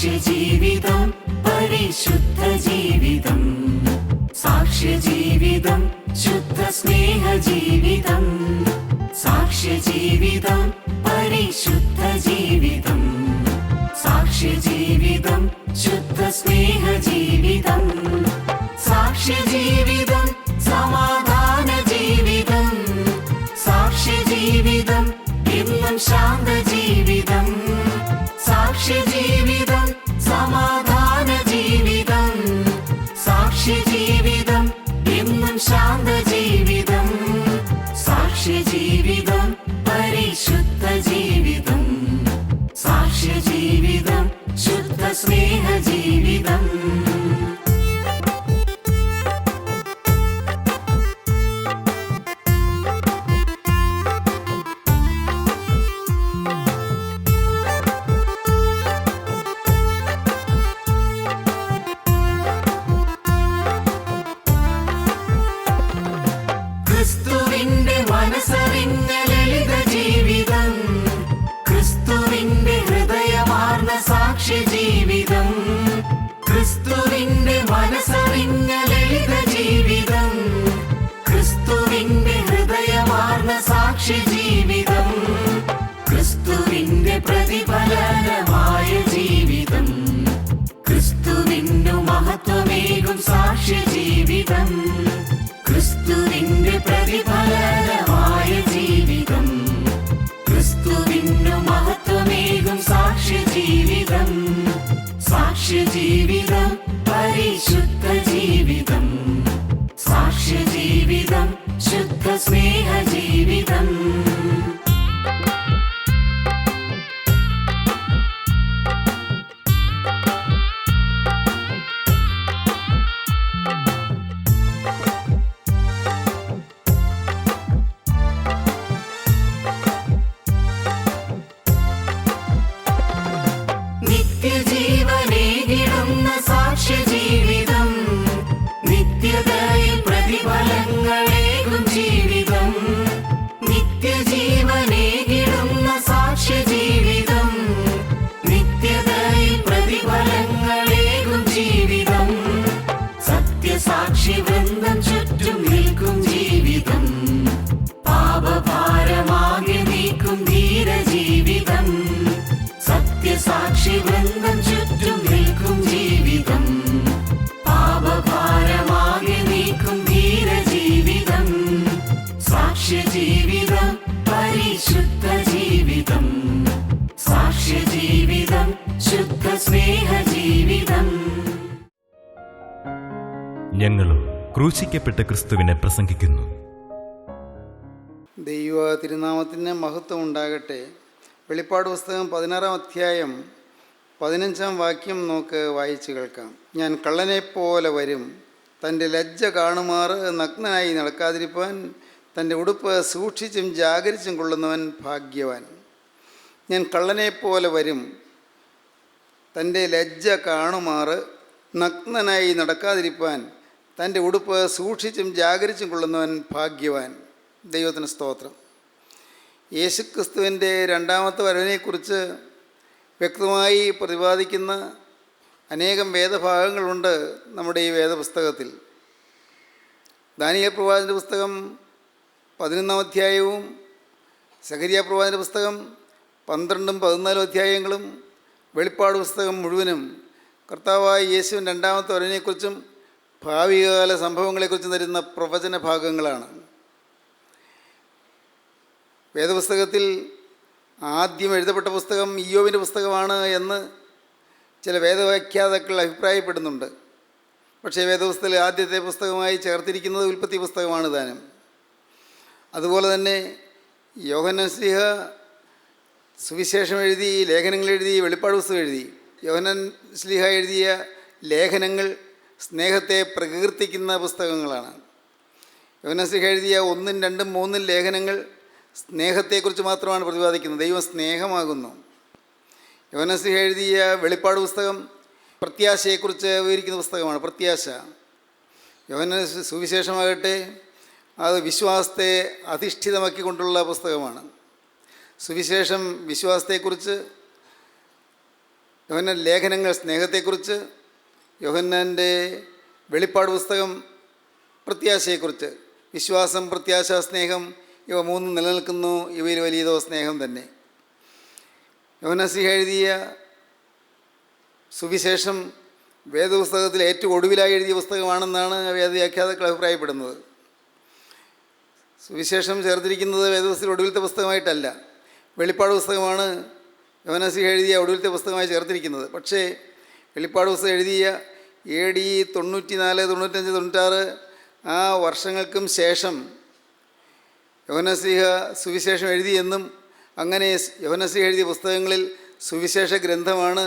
സാക്ഷ്യജീവിതം പരിശുദ്ധ ജീവിതം, സാക്ഷ്യജീവിതം ശുദ്ധ സ്നേഹജീവിതം, സാക്ഷ്യജീവിതം പരിശുദ്ധ ജീവിതം, സാക്ഷ്യജീവിതം ശുദ്ധ സ്നേഹജീവിതം, സാക്ഷ്യജീവിതം സമാധാന ജീവിതം, സാക്ഷ്യജീവിതം എന്നും ശാന്തജീവിതം, സാക്ഷ്യജീവിതം സമാധാന ജീവിതം, സാക്ഷ്യജീവിതം എന്നും ശാന്തജീവിതം, സാക്ഷ്യജീവിതം പരിശുദ്ധ ജീവിതം, സാക്ഷ്യജീവിതം ശുദ്ധ സ്നേഹജീവിതം. ക്രിസ്തുവിന്റെ മനസ്സറിഞ്ഞ ലളിത ജീവിതം, ക്രിസ്തുവിന്റെ ഹൃദയമാർന്ന സാക്ഷ്യജീവിതം, ക്രിസ്തുവിന്റെ മനസ്സറിഞ്ഞ ലളിത ജീവിതം, ക്രിസ്തുവിന്റെ ഹൃദയമാർന്ന സാക്ഷ്യജീവിതം, ക്രിസ്തുവിന്റെ പ്രതിഫലനമായ ജീവിതം, ക്രിസ്തുവിനു മഹത്വമേകും സാക്ഷ്യജീവിതം, ക്രിസ്തുവിന്റെ പ്രതിഫലനമായ ജീവിതം, ക്രിസ്തുവിനു മഹത്വമേകും സാക്ഷ്യജീവിതം, സാക്ഷ്യജീവിതം പരിശുദ്ധ ജീവിതം, സാക്ഷ്യജീവിതം ശുദ്ധ സ്നേഹജീവിതം. നിത്യജീവനേകിടുന്ന സാക്ഷ്യജീവിതം, നിത്യതയിൽ പ്രതിഫലങ്ങളേകും ജീവിതം, നിത്യജീവനേകിടുന്ന സാക്ഷ്യജീവിതം, നിത്യതയിൽ പ്രതിഫലങ്ങളേകും ജീവിതം, സത്യസാക്ഷി വൃന്ദം ചുറ്റും നിൽക്കും ജീവിതം, പാപഭാരമാകെ നീക്കും ധീരജീവിതം, സത്യസാക്ഷി വൃന്ദം ചുറ്റും നിൽക്കും ജീവിതം, പാപഭാരമാകെ നീക്കും ധീരജീവിതം, സാക്ഷ്യജീവിതം പരിശുദ്ധ ജീവിതം, സാക്ഷ്യജീവിതം ശുദ്ധ സ്നേഹജീവിതം. ഞങ്ങളും ക്രൂശിക്കപ്പെട്ട ക്രിസ്തുവിനെ പ്രസംഗിക്കുന്നു. ദൈവ തിരുനാമത്തിന് മഹത്വം ഉണ്ടാകട്ടെ. വെളിപ്പാട് പുസ്തകം 16-ാം അധ്യായം 15-ാം വാക്യം നമുക്ക് വായിച്ചു കേൾക്കാം. ഞാൻ കള്ളനെപ്പോലെ വരും, തൻ്റെ ലജ്ജ കാണുമാറ് നഗ്നനായി നടക്കാതിരിപ്പാൻ തൻ്റെ ഉടുപ്പ് സൂക്ഷിച്ചും ജാഗരിച്ചും കൊള്ളുന്നവൻ ഭാഗ്യവാൻ. ഞാൻ കള്ളനെപ്പോലെ വരും, തൻ്റെ ലജ്ജ കാണുമാറ് നഗ്നനായി നടക്കാതിരിപ്പാൻ തൻ്റെ ഉടുപ്പ് സൂക്ഷിച്ചും ജാഗരിച്ചും കൊള്ളുന്നവൻ ഭാഗ്യവാൻ. ദൈവത്തിന് സ്തോത്രം. യേശുക്രിസ്തുവിൻ്റെ രണ്ടാമത്തെ വരവിനെക്കുറിച്ച് വ്യക്തമായി പ്രതിപാദിക്കുന്ന അനേകം വേദഭാഗങ്ങളുണ്ട് നമ്മുടെ ഈ വേദപുസ്തകത്തിൽ. ദാനിയേൽ പ്രവാചകൻ്റെ പുസ്തകം 11-ാം അധ്യായവും സഖരിയ പ്രവാചകൻ്റെ പുസ്തകം 12-ഉം 14-ഉം അധ്യായങ്ങളും വെളിപ്പാട് പുസ്തകം മുഴുവനും കർത്താവായ യേശുവിൻ്റെ രണ്ടാമത്തെ വരവിനെക്കുറിച്ചും ഭാവികാല സംഭവങ്ങളെക്കുറിച്ചും തരുന്ന പ്രവചന ഭാഗങ്ങളാണ്. വേദപുസ്തകത്തിൽ ആദ്യം എഴുതപ്പെട്ട പുസ്തകം ഇയ്യോബിൻ്റെ പുസ്തകമാണ് എന്ന് ചില വേദവ്യാഖ്യാതാക്കൾ അഭിപ്രായപ്പെടുന്നുണ്ട്. പക്ഷേ വേദപുസ്തകത്തിൽ ആദ്യത്തെ പുസ്തകമായി ചേർത്തിരിക്കുന്നത് ഉൽപ്പത്തി പുസ്തകമാണ് താനും. അതുപോലെ തന്നെ യോഹന്നാൻ ശ്ലീഹ സുവിശേഷം എഴുതി, ലേഖനങ്ങൾ എഴുതി, വെളിപ്പാട് പുസ്തകം എഴുതി. യോഹന്നാൻ ശ്ലീഹ എഴുതിയ ലേഖനങ്ങൾ സ്നേഹത്തെ പ്രകീർത്തിക്കുന്ന പുസ്തകങ്ങളാണ്. യോഹന്നാൻ ശ്ലീഹ എഴുതിയ 1, 2, 3 ലേഖനങ്ങൾ സ്നേഹത്തെക്കുറിച്ച് മാത്രമാണ് പ്രതിപാദിക്കുന്നത്. ദൈവം സ്നേഹമാകുന്നു. യോഹന്നാൻ ശ്ലീഹ എഴുതിയ വെളിപ്പാട് പുസ്തകം പ്രത്യാശയെക്കുറിച്ച് വിവരിക്കുന്ന പുസ്തകമാണ്. പ്രത്യാശ. യോഹന്നാൻ സുവിശേഷമാകട്ടെ അത് വിശ്വാസത്തെ അധിഷ്ഠിതമാക്കിക്കൊണ്ടുള്ള പുസ്തകമാണ്. സുവിശേഷം വിശ്വാസത്തെക്കുറിച്ച് യോഹന്നാൻ ലേഖനങ്ങൾ സ്നേഹത്തെക്കുറിച്ച്, യോഹന്നാൻ്റെ വെളിപ്പാട് പുസ്തകം പ്രത്യാശയെക്കുറിച്ച്. വിശ്വാസം, പ്രത്യാശ, സ്നേഹം ഇവ മൂന്നും നിലനിൽക്കുന്നു. ഇവയിൽ വലിയതോ സ്നേഹം തന്നെ. യോഹന്നാൻ ശ്ലീഹ എഴുതിയ സുവിശേഷം വേദപുസ്തകത്തിൽ ഏറ്റവും ഒടുവിലായി എഴുതിയ പുസ്തകമാണെന്നാണ് വേദവ്യാഖ്യാതാക്കൾ അഭിപ്രായപ്പെടുന്നത്. സുവിശേഷം ചേർത്തിരിക്കുന്നത് വേദപുസ്തകത്തിൽ ഒടുവിലത്തെ പുസ്തകമായിട്ടല്ല, വെളിപ്പാട് പുസ്തകമാണ് യോഹന്നാൻ ശ്ലീഹ എഴുതിയ ഒടുവിലത്തെ പുസ്തകമായി ചേർത്തിരിക്കുന്നത്. പക്ഷേ വെളിപ്പാട് പുസ്തകം എഴുതിയ AD 94, 95, 96 ആ വർഷങ്ങൾക്കും ശേഷം യോഹന്നാൻ ശ്ലീഹ സുവിശേഷം എഴുതിയെന്നും, അങ്ങനെ യോഹന്നാൻ ശ്ലീഹ എഴുതിയ പുസ്തകങ്ങളിൽ സുവിശേഷ ഗ്രന്ഥമാണ്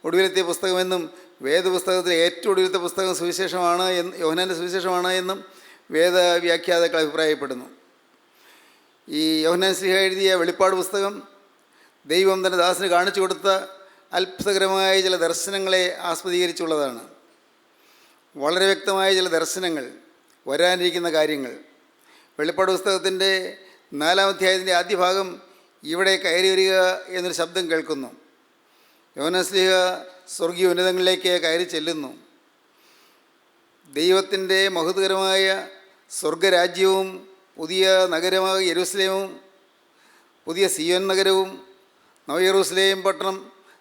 ഒടുവിലത്തെ പുസ്തകമെന്നും, വേദപുസ്തകത്തിലെ ഏറ്റവും ഒടുവിലത്തെ പുസ്തകം സുവിശേഷമാണ് യോഹന്നാൻ്റെ സുവിശേഷമാണ് എന്നും വേദവ്യാഖ്യാതാക്കൾ അഭിപ്രായപ്പെടുന്നു. ഈ യോഹന്നാൻ ശ്ലീഹ എഴുതിയ വെളിപ്പാട് പുസ്തകം ദൈവം തൻ്റെ ദാസന് കാണിച്ചു കൊടുത്ത അത്ഭുതകരമായ ചില ദർശനങ്ങളെ ആസ്പദീകരിച്ചുള്ളതാണ്. വളരെ വ്യക്തമായ ചില ദർശനങ്ങൾ, വരാനിരിക്കുന്ന കാര്യങ്ങൾ. വെളിപ്പാട് പുസ്തകത്തിൻ്റെ 4-ാം അധ്യായത്തിൻ്റെ ആദ്യ ഭാഗം ഇവിടെ കയറി വരിക എന്നൊരു ശബ്ദം കേൾക്കുന്നു. യോഹന്നാൻ ശ്ലീഹ സ്വർഗീയ ഉന്നതങ്ങളിലേക്ക് കയറി ചെല്ലുന്നു. ദൈവത്തിൻ്റെ മഹത്വകരമായ സ്വർഗരാജ്യവും പുതിയ നഗരമായ യെരൂശലേമും, പുതിയ സിയോൻ നഗരവും, നവയെരൂശലേം പട്ടണം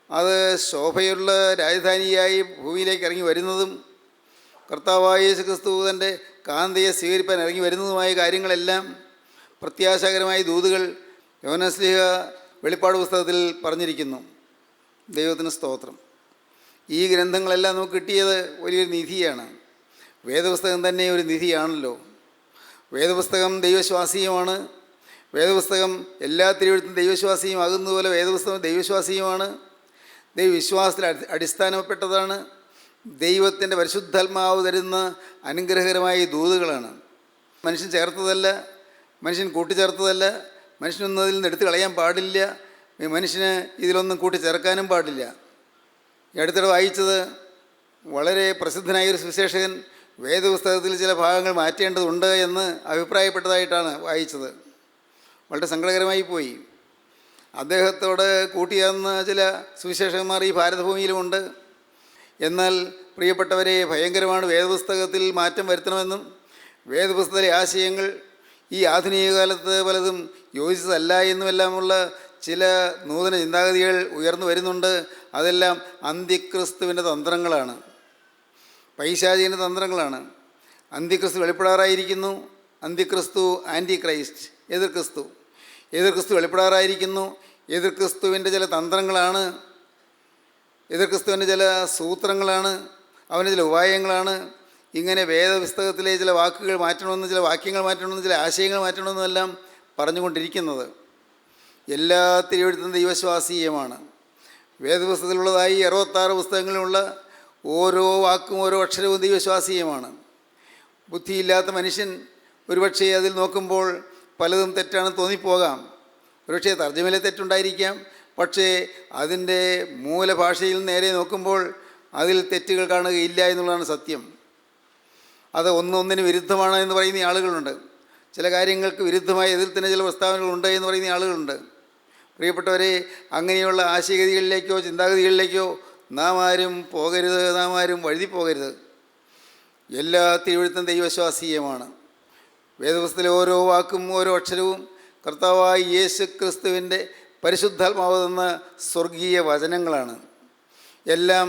അത് ശോഭയുള്ള രാജധാനിയായി ഭൂമിയിലേക്ക് ഇറങ്ങി വരുന്നതും, കർത്താവായ യേശു ക്രിസ്തു തൻ്റെ കാന്തയെ സ്വീകരിപ്പാൻ ഇറങ്ങി വരുന്നതുമായ കാര്യങ്ങളെല്ലാം പ്രത്യാശാകരമായ ദൂതുകൾ യോഹന്നാൻ ശ്ലീഹ വെളിപ്പാട് പുസ്തകത്തിൽ പറഞ്ഞിരിക്കുന്നു. ദൈവത്തിന് സ്തോത്രം. ഈ ഗ്രന്ഥങ്ങളെല്ലാം നമുക്ക് കിട്ടിയത് വലിയൊരു നിധിയാണ്. വേദപുസ്തകം തന്നെ ഒരു നിധിയാണല്ലോ. വേദപുസ്തകം ദൈവശ്വാസീയമാണ്. വേദപുസ്തകം എല്ലാ തിരുവെഴുത്തും ദൈവശ്വാസീയമാകുന്നതുപോലെ വേദപുസ്തകം ദൈവശ്വാസീയമാണ്. ദൈവവിശ്വാസത്തിൽ അടിസ്ഥാനപ്പെട്ടതാണ്. ദൈവത്തിൻ്റെ പരിശുദ്ധാത്മാവ് തരുന്ന അനുഗ്രഹകരമായ ദൂതുകളാണ്. മനുഷ്യൻ ചേർത്തതല്ല, മനുഷ്യൻ കൂട്ടിച്ചേർത്തതല്ല. മനുഷ്യനൊന്നും അതിൽ നിന്ന് എടുത്തു കളയാൻ പാടില്ല. മനുഷ്യന് ഇതിലൊന്നും കൂട്ടിച്ചേർക്കാനും പാടില്ല. ഈ അടുത്തിടെ വായിച്ചത് വളരെ പ്രസിദ്ധനായൊരു സുവിശേഷകൻ വേദപുസ്തകത്തിൽ ചില ഭാഗങ്ങൾ മാറ്റേണ്ടതുണ്ട് എന്ന് അഭിപ്രായപ്പെട്ടതായിട്ടാണ് വായിച്ചത്. വളരെ സങ്കടകരമായി പോയി. അദ്ദേഹത്തോട് കൂട്ടിയാർന്ന ചില സുവിശേഷകന്മാർ ഈ ഭാരതഭൂമിയിലുമുണ്ട്. എന്നാൽ പ്രിയപ്പെട്ടവരെ, ഭയങ്കരമാണ് വേദപുസ്തകത്തിൽ മാറ്റം വരുത്തണമെന്നും വേദപുസ്തകത്തിലെ ആശയങ്ങൾ ഈ ആധുനിക കാലത്ത് പലതും യോജിച്ചതല്ല എന്നുമെല്ലാമുള്ള ചില നൂതന ചിന്താഗതികൾ ഉയർന്നു വരുന്നുണ്ട്. അതെല്ലാം അന്ത്യക്രിസ്തുവിൻ്റെ തന്ത്രങ്ങളാണ്, പൈശാചികൻ്റെ തന്ത്രങ്ങളാണ്. അന്ത്യക്രിസ്തു വെളിപ്പെടാറായിരിക്കുന്നു. അന്ത്യക്രിസ്തു, ആൻറ്റി ക്രൈസ്റ്റ്, എതിർക്രിസ്തു. എതിർക്രിസ്തു വെളിപ്പെടാറായിരിക്കുന്നു. എതിർക്രിസ്തുവിൻ്റെ ചില തന്ത്രങ്ങളാണ്, എതിർക്രിസ്തുവിൻ്റെ ചില സൂത്രങ്ങളാണ്, അവൻ്റെ ചില ഉപായങ്ങളാണ്. ഇങ്ങനെ വേദപുസ്തകത്തിലെ ചില വാക്കുകൾ മാറ്റണമെന്ന്, ചില വാക്യങ്ങൾ മാറ്റണമെന്ന്, ചില ആശയങ്ങൾ മാറ്റണമെന്നെല്ലാം പറഞ്ഞുകൊണ്ടിരിക്കുന്നത്. എല്ലാ തിരുവെഴുത്തും ദൈവശ്വാസീയമാണ്. വേദപുസ്തകത്തിലുള്ളതായി 66 പുസ്തകങ്ങളിലുള്ള ഓരോ വാക്കും ഓരോ അക്ഷരവും ദൈവശ്വാസീയമാണ്. ബുദ്ധിയില്ലാത്ത മനുഷ്യൻ ഒരുപക്ഷെ അതിൽ നോക്കുമ്പോൾ പലതും തെറ്റാണെന്ന് തോന്നിപ്പോകാം. ഒരുപക്ഷെ തർജ്ജമയിലെ തെറ്റുണ്ടായിരിക്കാം. പക്ഷേ അതിൻ്റെ മൂലഭാഷയിൽ നേരെ നോക്കുമ്പോൾ അതിൽ തെറ്റുകൾ കാണുകയില്ല എന്നുള്ളതാണ് സത്യം. അത് ഒന്നൊന്നിന് വിരുദ്ധമാണ് എന്ന് പറയുന്ന ആളുകളുണ്ട്. ചില കാര്യങ്ങൾക്ക് വിരുദ്ധമായ എതിർ തന്നെ ചില പ്രസ്താവനകളുണ്ട് എന്ന് പറയുന്ന ആളുകളുണ്ട്. പ്രിയപ്പെട്ടവരെ, അങ്ങനെയുള്ള ആശയഗതികളിലേക്കോ ചിന്താഗതികളിലേക്കോ നാം ആരും പോകരുത്, നാം ആരും വഴുതി പോകരുത്. എല്ലാ തിരുവെഴുത്തും ദൈവശ്വാസീയമാണ്. വേദപുസ്തകത്തിലെ ഓരോ വാക്കും ഓരോ അക്ഷരവും കർത്താവായ യേശു ക്രിസ്തുവിൻ്റെ പരിശുദ്ധാത്മാവ് തന്ന സ്വർഗീയ വചനങ്ങളാണ്. എല്ലാം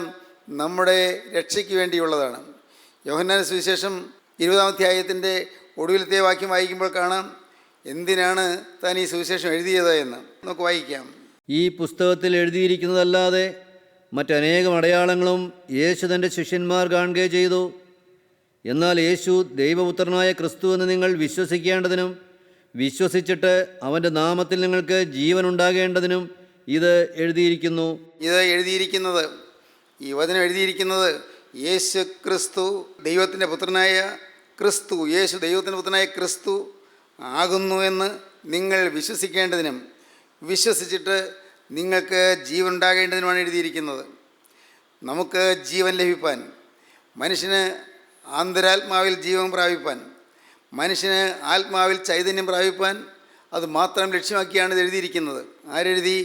നമ്മുടെ രക്ഷയ്ക്ക് വേണ്ടിയുള്ളതാണ്. യോഹന്നാൻ സുവിശേഷം 20-ാം അധ്യായത്തിൻ്റെ ഒടുവിലത്തെ വാക്യം വായിക്കുമ്പോൾ കാണാം എന്തിനാണ് താൻ ഈ സുവിശേഷം എഴുതിയത് എന്ന്. നമുക്ക് വായിക്കാം. ഈ പുസ്തകത്തിൽ എഴുതിയിരിക്കുന്നതല്ലാതെ മറ്റനേകം അടയാളങ്ങളും യേശു തൻ്റെ ശിഷ്യന്മാർ കാണുകയും ചെയ്തു. എന്നാൽ യേശു ദൈവപുത്രനായ ക്രിസ്തു എന്ന് നിങ്ങൾ വിശ്വസിക്കേണ്ടതിനും വിശ്വസിച്ചിട്ട് അവൻ്റെ നാമത്തിൽ നിങ്ങൾക്ക് ജീവൻ ഉണ്ടാകേണ്ടതിനും ഇത് എഴുതിയിരിക്കുന്നു. ഇത് എഴുതിയിരിക്കുന്നത്, ഈ വചനം എഴുതിയിരിക്കുന്നത് യേശു ക്രിസ്തു ദൈവത്തിൻ്റെ പുത്രനായ ക്രിസ്തു, യേശു ദൈവത്തിൻ്റെ പുത്രനായ ക്രിസ്തു ആകുന്നു എന്ന് നിങ്ങൾ വിശ്വസിക്കേണ്ടതിനും വിശ്വസിച്ചിട്ട് നിങ്ങൾക്ക് ജീവൻ ഉണ്ടാകേണ്ടതിനുമാണ് എഴുതിയിരിക്കുന്നത്. നമുക്ക് ജീവൻ ലഭിപ്പാൻ, മനുഷ്യന് ആന്തരാത്മാവിൽ ജീവൻ പ്രാപിപ്പാൻ, മനുഷ്യന് ആത്മാവിൽ ചൈതന്യം പ്രാപിപ്പാൻ, അത് മാത്രം ലക്ഷ്യമാക്കിയാണ് ഇത് എഴുതിയിരിക്കുന്നത്. ആരെഴുതി?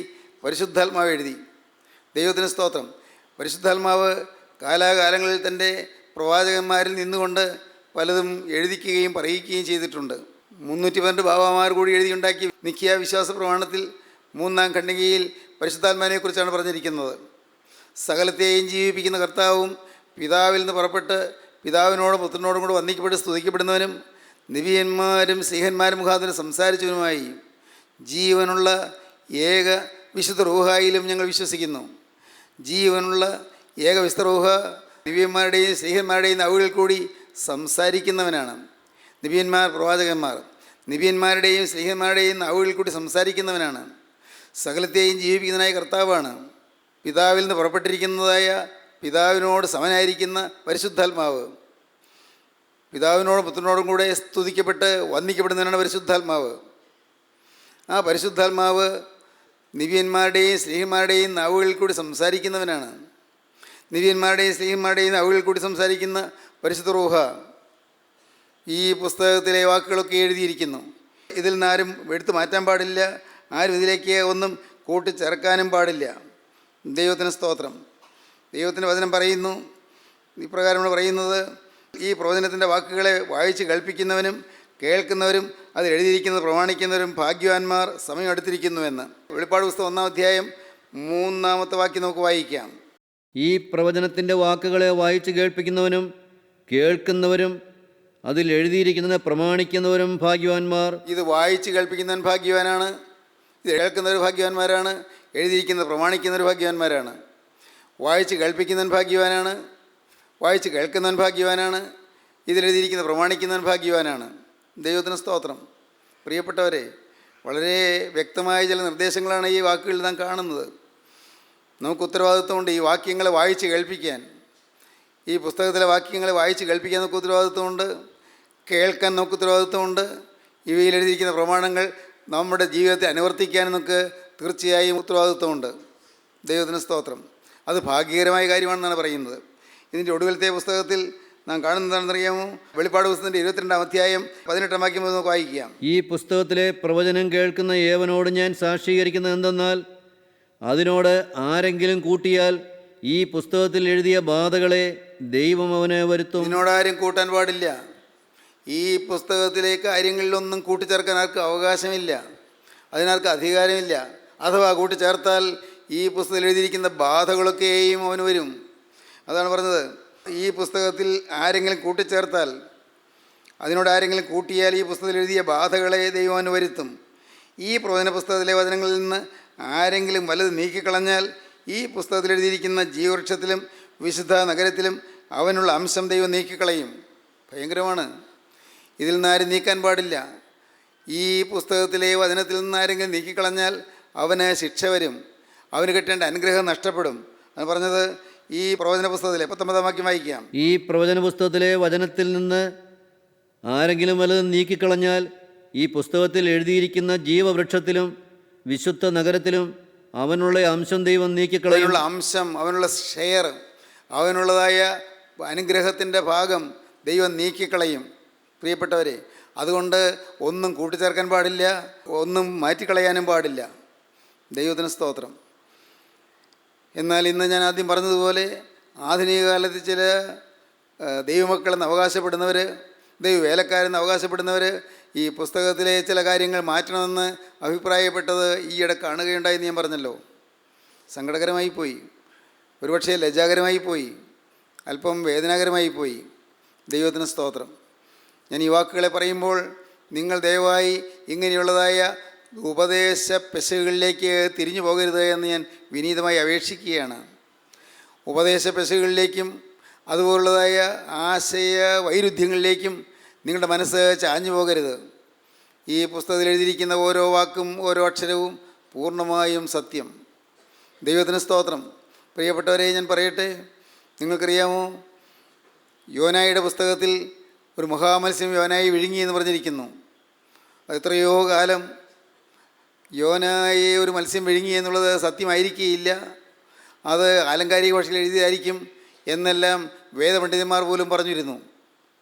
പരിശുദ്ധാത്മാവ് എഴുതി. ദൈവത്തിന് സ്തോത്രം. പരിശുദ്ധാത്മാവ് കാലാകാലങ്ങളിൽ തൻ്റെ പ്രവാചകന്മാരിൽ നിന്നുകൊണ്ട് പലതും എഴുതിക്കുകയും പറയിക്കുകയും ചെയ്തിട്ടുണ്ട്. 312 ബാബാമാർ കൂടി എഴുതിയുണ്ടാക്കി നിഖ്യ വിശ്വാസ പ്രമാണത്തിൽ 3-ാം ഖണ്ഡികയിൽ പരിശുദ്ധാത്മാവിനെക്കുറിച്ചാണ് പറഞ്ഞിരിക്കുന്നത്. സകലത്തെയും ജീവിപ്പിക്കുന്ന കർത്താവും പിതാവിൽ നിന്ന് പുറപ്പെട്ട് പിതാവിനോടും പുത്രനോടും കൂടെ വന്ദിക്കപ്പെട്ട് സ്തുതിക്കപ്പെടുന്നവനും നബിയന്മാരും സ്നേഹന്മാരും മുഖാന്തരം സംസാരിച്ചവനുമായി ജീവനുള്ള ഏക വിശുദ്ധ റൂഹായിലും ഞങ്ങൾ വിശ്വസിക്കുന്നു. ജീവനുള്ള ഏക വിശുദ്ധ റൂഹ നബിയന്മാരുടെയും സ്നേഹന്മാരുടെയും നാവുകളിൽ കൂടി സംസാരിക്കുന്നവനാണ്. നബിയന്മാർ പ്രവാചകന്മാർ നബിയന്മാരുടെയും സ്നേഹന്മാരുടെയും നാവുകളിൽ കൂടി സംസാരിക്കുന്നവനാണ്. സകലത്തെയും ജീവിപ്പിക്കുന്നതിനായ കർത്താവാണ്. പിതാവിൽ നിന്ന് പുറപ്പെട്ടിരിക്കുന്നതായ പിതാവിനോട് സമനായിരിക്കുന്ന പരിശുദ്ധാത്മാവ്, പിതാവിനോടും പുത്രനോടും കൂടെ സ്തുതിക്കപ്പെട്ട് വന്ദിക്കപ്പെടുന്നവനാണ് പരിശുദ്ധാത്മാവ്. ആ പരിശുദ്ധാത്മാവ് നബിയന്മാരുടെയും സ്നേഹന്മാരുടെയും നാവുകളിൽ കൂടി സംസാരിക്കുന്നവനാണ്. നബിയന്മാരുടെയും സ്നേഹന്മാരുടെയും നാവുകളിൽ കൂടി സംസാരിക്കുന്ന പരിശുദ്ധ റൂഹ ഈ പുസ്തകത്തിലെ വാക്കുകളൊക്കെ എഴുതിയിരിക്കുന്നു. ഇതിൽ നിന്നാരും എടുത്തു മാറ്റാൻ പാടില്ല, ആരും ഇതിലേക്ക് ഒന്നും കൂട്ടിച്ചേർക്കാനും പാടില്ല. ദൈവത്തിന് സ്തോത്രം. ദൈവത്തിൻ്റെ വചനം പറയുന്നു, ഇപ്രകാരമാണ് പറയുന്നത്: ഈ പ്രവചനത്തിൻ്റെ വാക്കുകളെ വായിച്ച് കേൾപ്പിക്കുന്നവനും കേൾക്കുന്നവരും അതിൽ എഴുതിയിരിക്കുന്നത് പ്രമാണിക്കുന്നവരും ഭാഗ്യവാന്മാർ, സമയം അടുത്തിരിക്കുന്നുവെന്ന്. വെളിപ്പാട് പുസ്തകം 1-ാം അധ്യായം 3-ാമത്തെ വാക്യം നമുക്ക് വായിക്കാം. ഈ പ്രവചനത്തിൻ്റെ വാക്കുകളെ വായിച്ച് കേൾപ്പിക്കുന്നവനും കേൾക്കുന്നവരും അതിൽ എഴുതിയിരിക്കുന്നത് പ്രമാണിക്കുന്നവരും ഭാഗ്യവാന്മാർ. ഇത് വായിച്ച് കേൾപ്പിക്കുന്നവൻ ഭാഗ്യവാനാണ്, ഇത് കേൾക്കുന്നവർ ഭാഗ്യവാന്മാരാണ്, എഴുതിയിരിക്കുന്നത് പ്രമാണിക്കുന്നവർ ഭാഗ്യവാന്മാരാണ്. വായിച്ച് കേൾപ്പിക്കുന്നവൻ ഭാഗ്യവാനാണ്, വായിച്ച് കേൾക്കുന്നവൻ ഭാഗ്യവാനാണ്, ഇതിലെഴുതിയിരിക്കുന്നത് പ്രമാണിക്കുന്നവൻ ഭാഗ്യവാനാണ്. ദൈവത്തിന് സ്തോത്രം. പ്രിയപ്പെട്ടവരെ, വളരെ വ്യക്തമായ ചില നിർദ്ദേശങ്ങളാണ് ഈ വാക്കുകളിൽ നാം കാണുന്നത്. നമുക്ക് ഉത്തരവാദിത്വമുണ്ട് ഈ വാക്യങ്ങളെ വായിച്ച് കേൾപ്പിക്കാൻ. ഈ പുസ്തകത്തിലെ വാക്യങ്ങളെ വായിച്ച് കേൾപ്പിക്കാൻ നമുക്ക് ഉത്തരവാദിത്വമുണ്ട്, കേൾക്കാൻ നമുക്ക് ഉത്തരവാദിത്വമുണ്ട്. ഇവയിൽ എഴുതിയിരിക്കുന്ന പ്രമാണങ്ങൾ നമ്മുടെ ജീവിതത്തെ അനുവർത്തിക്കാൻ നമുക്ക് തീർച്ചയായും ഉത്തരവാദിത്വമുണ്ട്. ദൈവത്തിന് സ്തോത്രം. അത് ഭാഗ്യകരമായ കാര്യമാണെന്നാണ് പറയുന്നത്. ഇതിൻ്റെ ഒടുവിലത്തെ പുസ്തകത്തിൽ നാം കാണുന്നതാണെന്നറിയാമോ? വെളിപ്പാട് പുസ്തകത്തിൻ്റെ 22-ാം അധ്യായം 18-ാം വാക്യം നമുക്ക് വായിക്കാം. ഈ പുസ്തകത്തിലെ പ്രവചനം കേൾക്കുന്ന ഏവനോട് ഞാൻ സാക്ഷീകരിക്കുന്നത് എന്തെന്നാൽ, അതിനോട് ആരെങ്കിലും കൂട്ടിയാൽ ഈ പുസ്തകത്തിൽ എഴുതിയ ബാധകളെ ദൈവം അവനെ വരുത്തും. ഇതിനോടാരും കൂട്ടാൻ പാടില്ല. ഈ പുസ്തകത്തിലെ കാര്യങ്ങളിലൊന്നും കൂട്ടിച്ചേർക്കാൻ ആർക്കും അവകാശമില്ല, അതിനാർക്ക് അധികാരമില്ല. അഥവാ കൂട്ടിച്ചേർത്താൽ ഈ പുസ്തകത്തിൽ എഴുതിയിരിക്കുന്ന ബാധകളൊക്കെയും അവന് വരും. അതാണ് പറഞ്ഞത്. ഈ പുസ്തകത്തിൽ ആരെങ്കിലും കൂട്ടിച്ചേർത്താൽ, അതിനോട് ആരെങ്കിലും കൂട്ടിയാൽ ഈ പുസ്തകത്തിൽ എഴുതിയ ബാധകളെ ദൈവം അവന് വരുത്തും. ഈ പ്രവചന പുസ്തകത്തിലെ വചനങ്ങളിൽ നിന്ന് ആരെങ്കിലും വലുത് നീക്കിക്കളഞ്ഞാൽ ഈ പുസ്തകത്തിൽ എഴുതിയിരിക്കുന്ന ജീവവൃക്ഷത്തിലും വിശുദ്ധ നഗരത്തിലും അവനുള്ള അംശം ദൈവം നീക്കിക്കളയും. ഭയങ്കരമാണ്. ഇതിൽ നിന്ന് ആരും നീക്കാൻ പാടില്ല. ഈ പുസ്തകത്തിലെ വചനത്തിൽ നിന്ന് ആരെങ്കിലും നീക്കിക്കളഞ്ഞാൽ അവന് ശിക്ഷ വരും, അവന് കിട്ടേണ്ട അനുഗ്രഹം നഷ്ടപ്പെടും. അത് പറഞ്ഞത് ഈ പ്രവചന പുസ്തകത്തിലെ 19-ാം വാക്യം വായിക്കാം. ഈ പ്രവചന പുസ്തകത്തിലെ വചനത്തിൽ നിന്ന് ആരെങ്കിലും വലുത് നീക്കിക്കളഞ്ഞാൽ ഈ പുസ്തകത്തിൽ എഴുതിയിരിക്കുന്ന ജീവവൃക്ഷത്തിലും വിശുദ്ധ നഗരത്തിലും അവനുള്ള അംശം ദൈവം നീക്കിക്കളയും. അവനുള്ള അംശം, അവനുള്ള ഷെയർ, അവനുള്ളതായ അനുഗ്രഹത്തിൻ്റെ ഭാഗം ദൈവം നീക്കിക്കളയും. പ്രിയപ്പെട്ടവരെ, അതുകൊണ്ട് ഒന്നും കൂട്ടിച്ചേർക്കാൻ പാടില്ല, ഒന്നും മാറ്റിക്കളയാനും പാടില്ല. ദൈവത്തിന് സ്തോത്രം. എന്നാൽ ഇന്ന് ഞാൻ ആദ്യം പറഞ്ഞതുപോലെ ആധുനിക കാലത്ത് ചില ദൈവമക്കളെന്ന് അവകാശപ്പെടുന്നവർ, ദൈവവേലക്കാരെന്ന് അവകാശപ്പെടുന്നവർ ഈ പുസ്തകത്തിലെ ചില കാര്യങ്ങൾ മാറ്റണമെന്ന് അഭിപ്രായപ്പെട്ടത് ഈയിടെ കാണുകയുണ്ടായെന്ന് ഞാൻ പറഞ്ഞല്ലോ. സങ്കടകരമായി പോയി, ഒരുപക്ഷെ ലജ്ജാകരമായി പോയി, അല്പം വേദനാകരമായി പോയി. ദൈവത്തിന് സ്തോത്രം. ഞാൻ ഈ വാക്കുകളെ പറയുമ്പോൾ നിങ്ങൾ ദയവായി ഇങ്ങനെയുള്ളതായ ഉപദേശ പെശകുകളിലേക്ക് തിരിഞ്ഞു പോകരുത് എന്ന് ഞാൻ വിനീതമായി അപേക്ഷിക്കുകയാണ്. ഉപദേശ പെശകുകളിലേക്കും അതുപോലുള്ളതായ ആശയ വൈരുദ്ധ്യങ്ങളിലേക്കും നിങ്ങളുടെ മനസ്സ് ചാഞ്ഞു പോകരുത്. ഈ പുസ്തകത്തിൽ എഴുതിയിരിക്കുന്ന ഓരോ വാക്കും ഓരോ അക്ഷരവും പൂർണ്ണമായും സത്യം. ദൈവത്തിന് സ്തോത്രം. പ്രിയപ്പെട്ടവരെ, ഞാൻ പറയട്ടെ, നിങ്ങൾക്കറിയാമോ, യോനായുടെ പുസ്തകത്തിൽ ഒരു മഹാമത്സ്യം യോനായി വിഴുങ്ങി എന്ന് പറഞ്ഞിരിക്കുന്നു. എത്രയോ കാലം യോനായെ ഒരു മത്സ്യം വിഴുങ്ങി എന്നുള്ളത് സത്യമായിരിക്കുകയില്ല, അത് ആലങ്കാരിക ഭാഷയിൽ എഴുതിയതായിരിക്കും എന്നെല്ലാം വേദപണ്ഡിതന്മാർ പോലും പറഞ്ഞിരുന്നു.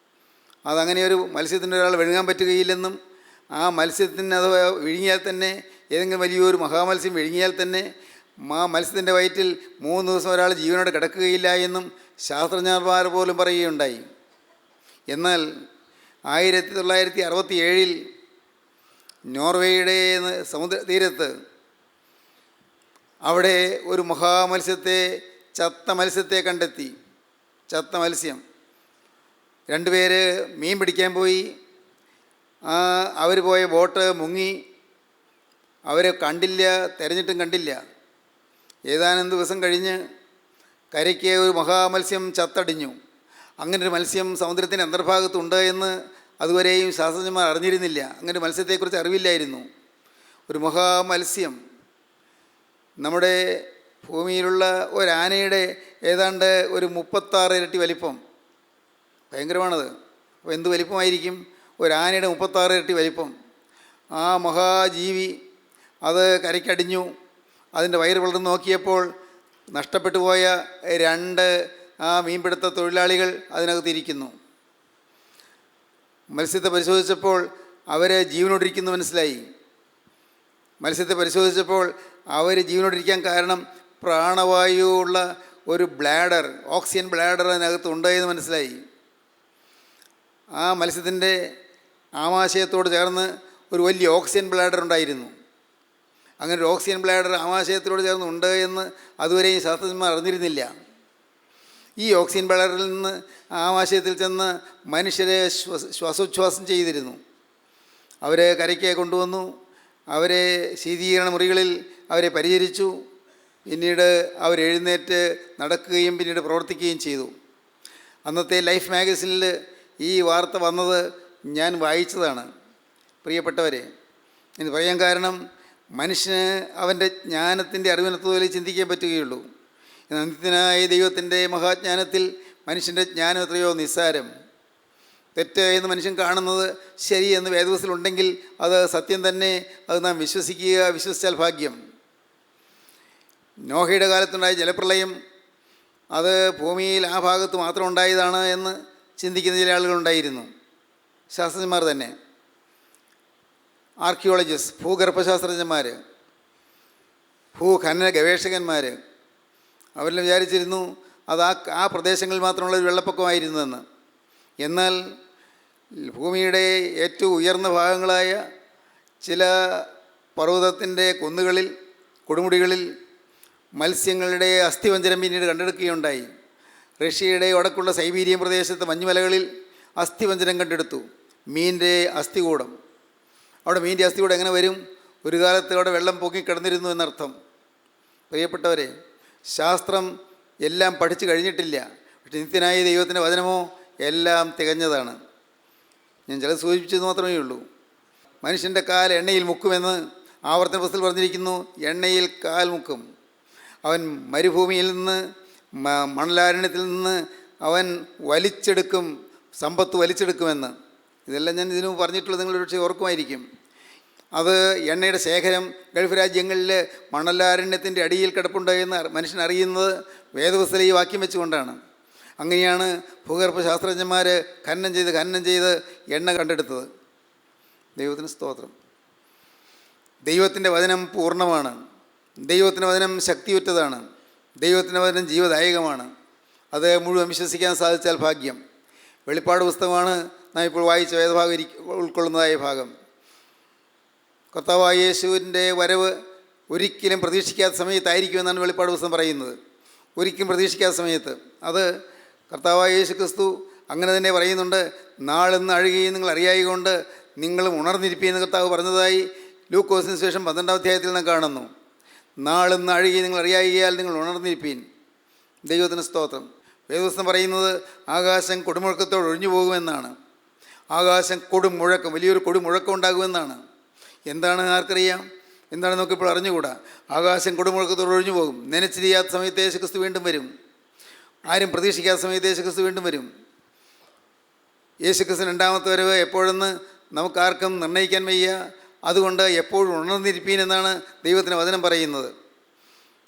അതങ്ങനെ ഒരു മത്സ്യത്തിൻ്റെ ഒരാൾ വിഴുങ്ങാൻ പറ്റുകയില്ലെന്നും, ആ മത്സ്യത്തിന് അത് വിഴുങ്ങിയാൽ തന്നെ, ഏതെങ്കിലും വലിയൊരു മഹാമത്സ്യം വിഴുങ്ങിയാൽ തന്നെ മത്സ്യത്തിൻ്റെ വയറ്റിൽ 3 ദിവസം ഒരാൾ ജീവനോടെ കിടക്കുകയില്ല എന്നും ശാസ്ത്രജ്ഞന്മാർ പോലും പറയുകയുണ്ടായി. എന്നാൽ 1967 നോർവേയുടെ സമുദ്ര തീരത്ത് അവിടെ ഒരു മഹാമത്സ്യത്തെ, ചത്ത മത്സ്യത്തെ കണ്ടെത്തി. ചത്ത മത്സ്യം. 2 പേര് മീൻ പിടിക്കാൻ പോയി. അവർ പോയ ബോട്ട് മുങ്ങി. അവരെ കണ്ടില്ല, തിരഞ്ഞിട്ടും കണ്ടില്ല. ഏതാനും ദിവസം കഴിഞ്ഞ് കരയ്ക്ക് ഒരു മഹാമത്സ്യം ചത്തടിഞ്ഞു. അങ്ങനൊരു മത്സ്യം സമുദ്രത്തിൻ്റെ അന്തർഭാഗത്തുണ്ട് എന്ന് അതുവരെയും ശാസ്ത്രജ്ഞന്മാർ അറിഞ്ഞിരുന്നില്ല. അങ്ങനെ മത്സ്യത്തെക്കുറിച്ച് അറിവില്ലായിരുന്നു. ഒരു മഹാമത്സ്യം നമ്മുടെ ഭൂമിയിലുള്ള ഒരാനയുടെ ഏതാണ്ട് ഒരു 36 ഇരട്ടി വലിപ്പം. ഭയങ്കരമാണത്. അപ്പോൾ എന്ത് വലിപ്പമായിരിക്കും? ഒരാനയുടെ 36 ഇരട്ടി വലിപ്പം. ആ മഹാജീവി അത് കരയ്ക്കടിഞ്ഞു. അതിൻ്റെ വയറ് വളർന്ന് നോക്കിയപ്പോൾ നഷ്ടപ്പെട്ടു പോയ 2 മീൻപിടുത്ത തൊഴിലാളികൾ അതിനകത്തിരിക്കുന്നു. മത്സ്യത്തെ പരിശോധിച്ചപ്പോൾ അവർ ജീവനോടിരിക്കുന്നു മനസ്സിലായി. മത്സ്യത്തെ പരിശോധിച്ചപ്പോൾ അവർ ജീവനോടിരിക്കാൻ കാരണം പ്രാണവായു ഉള്ള ഒരു ബ്ലാഡർ, ഓക്സിജൻ ബ്ലാഡർ അതിനകത്തുണ്ട് എന്ന് മനസ്സിലായി. ആ മത്സ്യത്തിൻ്റെ ആമാശയത്തോട് ചേർന്ന് ഒരു വലിയ ഓക്സിജൻ ബ്ലാഡർ ഉണ്ടായിരുന്നു. അങ്ങനെ ഒരു ഓക്സിജൻ ബ്ലാഡർ ആമാശയത്തിനോട് ചേർന്ന് ഉണ്ട് എന്ന് അതുവരെയും ശാസ്ത്രജ്ഞന്മാർ അറിഞ്ഞിരുന്നില്ല. ഈ ഓക്സിജൻ ബ്ലാഡറിൽ നിന്ന് ആമാശയത്തിൽ ചെന്ന് മനുഷ്യരെ ശ്വാസോച്ഛ്വാസം ചെയ്തിരുന്നു. അവരെ കരയ്ക്ക് കൊണ്ടുവന്നു. അവരെ ശീതീകരണ മുറികളിൽ അവരെ പരിചരിച്ചു. പിന്നീട് അവരെഴുന്നേറ്റ് നടക്കുകയും പിന്നീട് പ്രവർത്തിക്കുകയും ചെയ്തു. അന്നത്തെ ലൈഫ് മാഗസിനിൽ ഈ വാർത്ത വന്നത് ഞാൻ വായിച്ചതാണ്. പ്രിയപ്പെട്ടവരെ, എന്ന് പറയാൻ കാരണം മനുഷ്യന് അവൻ്റെ ജ്ഞാനത്തിൻ്റെ അറിവിനത്തുപോലെ ചിന്തിക്കാൻ പറ്റുകയുള്ളൂ. നിത്യനായ ദൈവത്തിൻ്റെ മഹാജ്ഞാനത്തിൽ മനുഷ്യൻ്റെ ജ്ഞാനം എത്രയോ നിസ്സാരം. തെറ്റ് എന്ന് മനുഷ്യൻ കാണുന്നത് ശരി എന്ന് വേദപുസ്തകത്തിലുണ്ടെങ്കിൽ അത് സത്യം തന്നെ. അത് നാം വിശ്വസിച്ചാൽ ഭാഗ്യം. നോഹയുടെ കാലത്തുണ്ടായ ജലപ്രളയം അത് ഭൂമിയിൽ ആ ഭാഗത്ത് മാത്രം ഉണ്ടായതാണ് എന്ന് ചിന്തിക്കുന്ന ചില ആളുകളുണ്ടായിരുന്നു. ശാസ്ത്രജ്ഞന്മാർ തന്നെ, ആർക്കിയോളജിസ്റ്റ്, ഭൂഗർഭശാസ്ത്രജ്ഞന്മാർ, ഭൂഖനന ഗവേഷകന്മാർ അവരെല്ലാം വിചാരിച്ചിരുന്നു അത് ആ പ്രദേശങ്ങളിൽ മാത്രമുള്ള ഒരു വെള്ളപ്പൊക്കമായിരുന്നുവെന്ന്. എന്നാൽ ഭൂമിയുടെ ഏറ്റവും ഉയർന്ന ഭാഗങ്ങളായ ചില പർവ്വതത്തിൻ്റെ കുന്നുകളിൽ, കൊടുമുടികളിൽ മത്സ്യങ്ങളുടെ അസ്ഥിപഞ്ജരം പിന്നീട് കണ്ടെടുക്കുകയുണ്ടായി. റഷ്യയുടെ വടക്കുള്ള സൈബീരിയൻ പ്രദേശത്തെ മഞ്ഞുമലകളിൽ അസ്ഥിപഞ്ജരം കണ്ടെടുത്തു. മീനിൻ്റെ അസ്ഥികൂടം. അവിടെ മീനിൻ്റെ അസ്ഥികൂടം എങ്ങനെ വരും? ഒരു കാലത്ത് അവിടെ വെള്ളം പൊങ്ങിക്കിടന്നിരുന്നു എന്നർത്ഥം. പ്രിയപ്പെട്ടവരെ, ശാസ്ത്രം എല്ലാം പഠിച്ചു കഴിഞ്ഞിട്ടില്ല. പക്ഷേ നിത്യനായ ദൈവത്തിൻ്റെ വചനമോ എല്ലാം തികഞ്ഞതാണ്. ഞാൻ ചിലത് സൂചിപ്പിച്ചത് മാത്രമേ ഉള്ളൂ. മനുഷ്യൻ്റെ കാൽ എണ്ണയിൽ മുക്കുമെന്ന് ആവർത്തന പുസ്തകത്തിൽ പറഞ്ഞിരിക്കുന്നു. എണ്ണയിൽ കാൽ മുക്കും. അവൻ മരുഭൂമിയിൽ നിന്ന്, മണലാരണ്യത്തിൽ നിന്ന് അവൻ വലിച്ചെടുക്കും, സമ്പത്ത് വലിച്ചെടുക്കുമെന്ന്. ഇതെല്ലാം ഞാൻ ഇതിനു പറഞ്ഞിട്ടുള്ളത് നിങ്ങൾ പക്ഷേ ഓർക്കുമായിരിക്കും. അത് എണ്ണയുടെ ശേഖരം ഗൾഫ് രാജ്യങ്ങളിൽ മണലാരണ്യത്തിൻ്റെ അടിയിൽ കിടപ്പുണ്ട് എന്ന് മനുഷ്യൻ അറിയുന്നത് വേദപുസ്തകത്തിൽ ഈ വാക്യം വെച്ചുകൊണ്ടാണ്. അങ്ങനെയാണ് ഭൂഗർഭ ശാസ്ത്രജ്ഞന്മാർ ഖനനം ചെയ്ത് എണ്ണ കണ്ടെടുത്തത്. ദൈവത്തിന് സ്തോത്രം. ദൈവത്തിൻ്റെ വചനം പൂർണ്ണമാണ്. ദൈവത്തിൻ്റെ വചനം ശക്തിയുറ്റതാണ്. ദൈവത്തിൻ്റെ വചനം ജീവദായകമാണ്. അത് മുഴുവൻ വിശ്വസിക്കാൻ സാധിച്ചാൽ ഭാഗ്യം. വെളിപ്പാട് പുസ്തകമാണ് നാം ഇപ്പോൾ വായിച്ച വേദഭാഗം ഉൾക്കൊള്ളുന്നതായ ഭാഗം. കർത്താവായ യേശുവിൻ്റെ വരവ് ഒരിക്കലും പ്രതീക്ഷിക്കാത്ത സമയത്തായിരിക്കുമെന്നാണ് വെളിപ്പാട് പുസ്തകം പറയുന്നത്. ഒരിക്കലും പ്രതീക്ഷിക്കാത്ത സമയത്ത്. അത് കർത്താവായ യേശു ക്രിസ്തു അങ്ങനെ തന്നെ പറയുന്നുണ്ട്. നാളെന്ന് അഴുകുകയും നിങ്ങൾ അറിയായതുകൊണ്ട് നിങ്ങളും ഉണർന്നിരിപ്പീന്ന് കർത്താവ് പറഞ്ഞതായി ലൂക്കോസിന് ശേഷം 12-ാം അധ്യായത്തിൽ നാം കാണുന്നു. നാളെന്ന് അഴുകുകയും നിങ്ങൾ അറിയായികയാൽ നിങ്ങൾ ഉണർന്നിരിപ്പീൻ. ദൈവത്തിന് സ്തോത്രം. വേദപുസ്തകം പറയുന്നത് ആകാശം കൊടുമുഴക്കത്തോട് ഒഴിഞ്ഞു പോകുമെന്നാണ്. ആകാശം കൊടുമുഴക്കം, വലിയൊരു കൊടുമുഴക്കം ഉണ്ടാകുമെന്നാണ്. എന്താണ് ആർക്കറിയാം? എന്താണ് നമുക്കിപ്പോൾ അറിഞ്ഞുകൂടാ. ആകാശം കൊടുമുഴക്കത്തോട് ഒഴിഞ്ഞു പോകും. നനച്ചിരിയാത്ത സമയത്ത് യേശുക്രിസ്തു വീണ്ടും വരും. ആരും പ്രതീക്ഷിക്കാത്ത സമയത്ത് യേശുക്രിസ്തു വീണ്ടും വരും. യേശുക്രിസ്തു 2ാമത്തെ വരവ് എപ്പോഴെന്ന് നമുക്കാർക്കും നിർണ്ണയിക്കാൻ വയ്യ. അതുകൊണ്ട് എപ്പോഴും ഉണർന്നിരിപ്പീൻ എന്നാണ് ദൈവത്തിൻ്റെ വചനം പറയുന്നത്.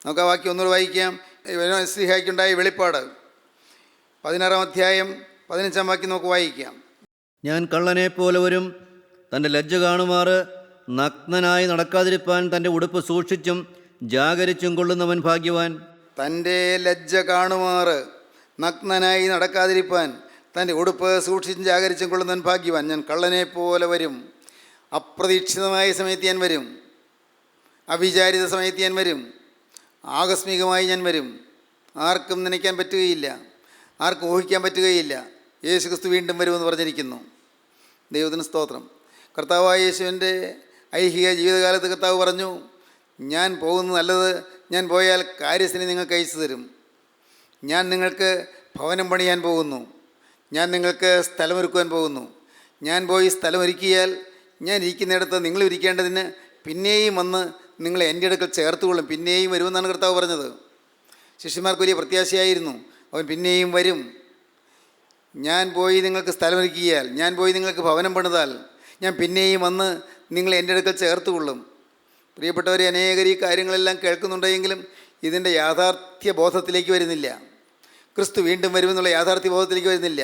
നമുക്ക് ആ വാക്യം ഒന്നുകൂടെ വായിക്കാം. ശ്രീഹായ്ക്കുണ്ടായ വെളിപ്പാട് 16-ാം അധ്യായം 15-ാം വാക്യം നമുക്ക് വായിക്കാം. ഞാൻ കള്ളനെ പോലെ വരും. തൻ്റെ ലജ്ജ കാണുമാറ് നഗ്നനായി നടക്കാതിരിപ്പാൻ തൻ്റെ ഉടുപ്പ് സൂക്ഷിച്ചും ജാഗരിച്ചും കൊള്ളുന്നവൻ ഭാഗ്യവാൻ. തൻ്റെ ലജ്ജ കാണുമാറ് നഗ്നനായി നടക്കാതിരിപ്പാൻ തൻ്റെ ഉടുപ്പ് സൂക്ഷിച്ചും ജാഗരിച്ചും കൊള്ളുന്നവൻ ഭാഗ്യവാൻ. ഞാൻ കള്ളനെ പോലെ വരും, അപ്രതീക്ഷിതമായ സമയത്ത് ഞാൻ വരും, അവിചാരിത സമയത്ത് ഞാൻ വരും, ആകസ്മികമായി ഞാൻ വരും. ആർക്കും നനയ്ക്കാൻ പറ്റുകയില്ല, ആർക്കും ഊഹിക്കാൻ പറ്റുകയില്ല. യേശു ക്രിസ്തു വീണ്ടും വരുമെന്ന് പറഞ്ഞിരിക്കുന്നു. ദൈവത്തിന് സ്തോത്രം. കർത്താവായ യേശുവിൻ്റെ ഐഹിക ജീവിതകാലത്ത് കർത്താവ് പറഞ്ഞു, ഞാൻ പോകുന്നത് നല്ലത്, ഞാൻ പോയാൽ കാര്യസ്ഥനെ നിങ്ങൾക്ക് അയച്ചു തരും. ഞാൻ നിങ്ങൾക്ക് ഭവനം പണിയാൻ പോകുന്നു, ഞാൻ നിങ്ങൾക്ക് സ്ഥലമൊരുക്കുവാൻ പോകുന്നു. ഞാൻ പോയി സ്ഥലമൊരുക്കിയാൽ ഞാൻ ഇരിക്കുന്നിടത്ത് നിങ്ങൾ ഇരിക്കേണ്ടതിന് പിന്നെയും വന്ന് നിങ്ങളെ എൻ്റെ അടുക്കൽ ചേർത്തുകൊള്ളും. പിന്നെയും വരുമെന്നാണ് കർത്താവ് പറഞ്ഞത്. ശിഷ്യന്മാർക്ക് വലിയ പ്രത്യാശയായിരുന്നു, അവൻ പിന്നെയും വരും. ഞാൻ പോയി നിങ്ങൾക്ക് സ്ഥലമൊരുക്കിയാൽ, ഞാൻ പോയി നിങ്ങൾക്ക് ഭവനം പണിതാൽ ഞാൻ പിന്നെയും വന്ന് നിങ്ങളെ എൻ്റെ അടുക്കൽ ചേർത്തുകൊള്ളും. പ്രിയപ്പെട്ടവരെ, അനേകർ ഈ കാര്യങ്ങളെല്ലാം കേൾക്കുന്നുണ്ടെങ്കിലും ഇതിൻ്റെ യാഥാർത്ഥ്യ ബോധത്തിലേക്ക് വരുന്നില്ല. ക്രിസ്തു വീണ്ടും വരുമെന്നുള്ള യാഥാർത്ഥ്യ ബോധത്തിലേക്ക് വരുന്നില്ല.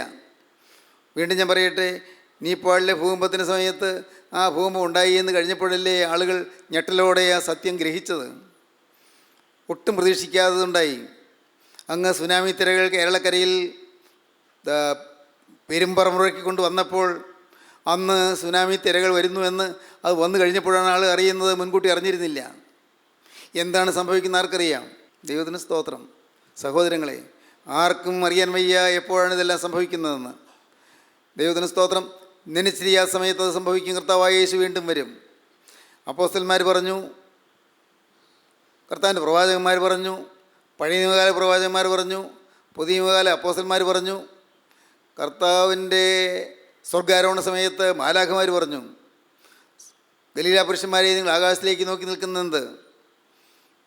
വീണ്ടും ഞാൻ പറയട്ടെ, നീപ്പാളിലെ ഭൂകമ്പത്തിൻ്റെ സമയത്ത് ആ ഭൂകമ്പം ഉണ്ടായി എന്ന് കഴിഞ്ഞപ്പോഴല്ലേ ആളുകൾ ഞെട്ടലോടെ ആ സത്യം ഗ്രഹിച്ചത്. ഒട്ടും പ്രതീക്ഷിക്കാത്തതുണ്ടായി. അങ്ങ് സുനാമി തിരകൾ കേരളക്കരയിൽ പെരുമ്പറമുറക്കി കൊണ്ട് വന്നപ്പോൾ അന്ന് സുനാമി തിരകൾ വരുന്നുവെന്ന് അത് വന്നു കഴിഞ്ഞപ്പോഴാണ് ആൾ അറിയുന്നത്, മുൻകൂട്ടി അറിഞ്ഞിരുന്നില്ല. എന്താണ് സംഭവിക്കുന്ന ആർക്കറിയാം? ദൈവത്തിന് സ്തോത്രം. സഹോദരങ്ങളെ, ആർക്കും അറിയാൻ വയ്യ എപ്പോഴാണ് ഇതെല്ലാം സംഭവിക്കുന്നതെന്ന്. ദൈവത്തിന് സ്തോത്രം. നനച്ചിരിയാ സമയത്ത് അത് സംഭവിക്കും. കർത്താവായ യേശു വീണ്ടും വരും. അപ്പോസ്തലന്മാർ പറഞ്ഞു, കർത്താവിൻ്റെ പ്രവാചകന്മാർ പറഞ്ഞു, പഴയ നിയമകാല പ്രവാചകന്മാർ പറഞ്ഞു, പുതിയ നിയമകാല അപ്പോസ്തലന്മാർ പറഞ്ഞു, കർത്താവിൻ്റെ സ്വർഗ്ഗാരോഹണ സമയത്ത് മാലാഖമാർ പറഞ്ഞു, ഗലീല പുരുഷന്മാരെ, നിങ്ങൾ ആകാശത്തിലേക്ക് നോക്കി നിൽക്കുന്നത്,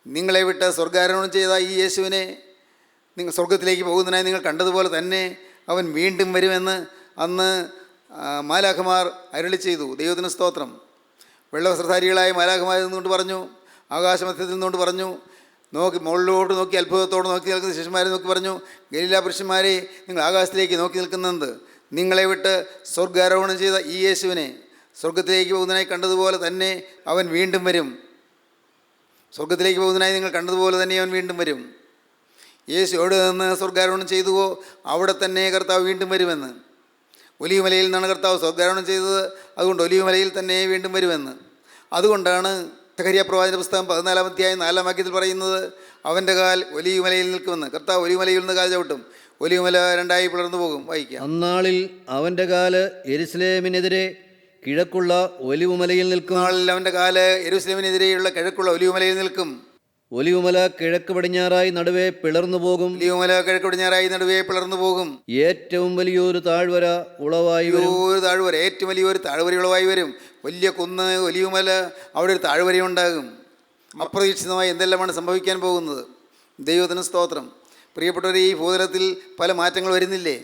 നിങ്ങളെ വിട്ട് സ്വർഗ്ഗാരോഹണം ചെയ്ത ഈ യേശുവിനെ നിങ്ങൾ സ്വർഗത്തിലേക്ക് പോകുന്നതിനായി നിങ്ങൾ കണ്ടതുപോലെ തന്നെ അവൻ വീണ്ടും വരുമെന്ന് അന്ന് മാലാഖമാർ അരുളി ചെയ്തു. ദൈവത്തിന് സ്തോത്രം. വെള്ളവസ്ത്രധാരികളായ മാലാഖമാരിൽ നിന്നുകൊണ്ട് പറഞ്ഞു, ആകാശമധ്യത്തിൽ നിന്നുകൊണ്ട് പറഞ്ഞു, നോക്കി മുകളിലോട്ട് നോക്കി അത്ഭുതത്തോടെ നോക്കി നിൽക്കുന്ന ശിഷ്യന്മാരെ നോക്കി പറഞ്ഞു, ഗലീല പുരുഷന്മാരെ, നിങ്ങൾ ആകാശത്തിലേക്ക് നോക്കി നിൽക്കുന്നത്, നിങ്ങളെ വിട്ട് സ്വർഗ്ഗാരോഹണം ചെയ്ത ഈ യേശുവിനെ സ്വർഗത്തിലേക്ക് പോകുന്നതിനായി കണ്ടതുപോലെ തന്നെ അവൻ വീണ്ടും വരും. സ്വർഗത്തിലേക്ക് പോകുന്നതിനായി നിങ്ങൾ കണ്ടതുപോലെ തന്നെ അവൻ വീണ്ടും വരും. യേശു എവിടെ നിന്ന് സ്വർഗ്ഗാരോഹണം ചെയ്തുവോ അവിടെ തന്നെ കർത്താവ് വീണ്ടും വരുമെന്ന്. ഒലിവുമലയിൽ നിന്നാണ് കർത്താവ് സ്വർഗ്ഗാരോഹണം ചെയ്തത്, അതുകൊണ്ട് ഒലിവുമലയിൽ തന്നെ വീണ്ടും വരുമെന്ന്. അതുകൊണ്ടാണ് സഖറിയ പ്രവാചകന്റെ പുസ്തകം 14-ാം അധ്യായം 4-ാം വാക്യത്തിൽ പറയുന്നത്, അവൻ്റെ കാൽ ഒലിവുമലയിൽ നിൽക്കുമെന്ന്. കർത്താവ് ഒലിവുമലയിൽ നിന്ന് കാൽ ചവിട്ടും, ഒലിവുമല രണ്ടായി പിളർന്നു പോകും. വായിക്കാം. അന്നാളിൽ അവൻ്റെ കാല് യെരുശലേമിനെതിരെ കിഴക്കുള്ള ഒലിവുമലയിൽ നിൽക്കും. നാളിൽ അവൻ്റെ കാല് യെരൂശലേമിനെതിരെയുള്ള കിഴക്കുള്ള ഒലിവുമലയിൽ നിൽക്കും. ഒലിവുമല കിഴക്ക് പടിഞ്ഞാറായി നടുവേ പിളർന്നു പോകും. ഒലിവുമല കിഴക്ക് പടിഞ്ഞാറായി നടുവേ പിളർന്നു പോകും. ഏറ്റവും വലിയൊരു താഴ്വര ഉളവായി വരും. ഒരു താഴ്വര, ഏറ്റവും വലിയൊരു താഴ്വര ഉളവായി വരും. വലിയ കുന്ന് ഒലിവുമല, അവിടെ ഒരു താഴ്വരയുണ്ടാകും. അപ്രതീക്ഷിതമായി എന്തെല്ലാമാണ് സംഭവിക്കാൻ പോകുന്നത്. ദൈവത്തിന് സ്തോത്രം. പ്രിയപ്പെട്ടവർ, ഈ ഭൂതലത്തിൽ പല മാറ്റങ്ങൾ വരുന്നില്ലേ?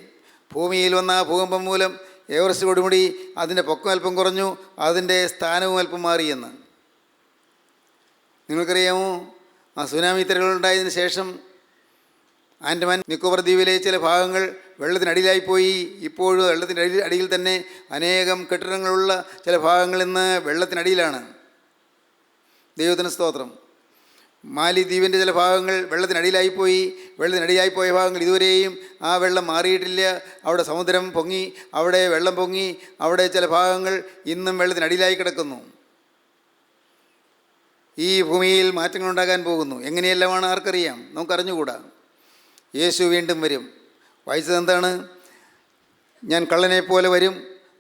ഭൂമിയിൽ വന്ന ആ ഭൂകമ്പം മൂലം എവറസ്റ്റ് കൊടുമുടി അതിൻ്റെ പൊക്കം അല്പം കുറഞ്ഞു, അതിൻ്റെ സ്ഥാനവും അല്പം മാറിയെന്ന് നിങ്ങൾക്കറിയാമോ? ആ സുനാമി തിരകളുണ്ടായതിനു ശേഷം ആൻഡമാൻ നിക്കോബർ ദ്വീപിലെ ചില ഭാഗങ്ങൾ വെള്ളത്തിനടിയിലായിപ്പോയി. ഇപ്പോഴും വെള്ളത്തിൻ്റെ അടിയിൽ തന്നെ അനേകം കെട്ടിടങ്ങളുള്ള ചില ഭാഗങ്ങൾ ഇന്ന് വെള്ളത്തിനടിയിലാണ്. ദൈവത്തിന് സ്തോത്രം. മാലിദ്വീപിൻ്റെ ചില ഭാഗങ്ങൾ വെള്ളത്തിനടിയിലായിപ്പോയി. വെള്ളത്തിനടിയിലായിപ്പോയ ഭാഗങ്ങൾ ഇതുവരെയും ആ വെള്ളം മാറിയിട്ടില്ല. അവിടെ സമുദ്രം പൊങ്ങി, അവിടെ വെള്ളം പൊങ്ങി, അവിടെ ചില ഭാഗങ്ങൾ ഇന്നും വെള്ളത്തിനടിയിലായി കിടക്കുന്നു. ഈ ഭൂമിയിൽ മാറ്റങ്ങളുണ്ടാകാൻ പോകുന്നു. എങ്ങനെയെല്ലാമാണ് ആർക്കറിയാം? നമുക്കറിഞ്ഞുകൂടാ. യേശു വീണ്ടും വരും. വായിച്ചത് എന്താണ്? ഞാൻ കള്ളനെ പോലെ വരും,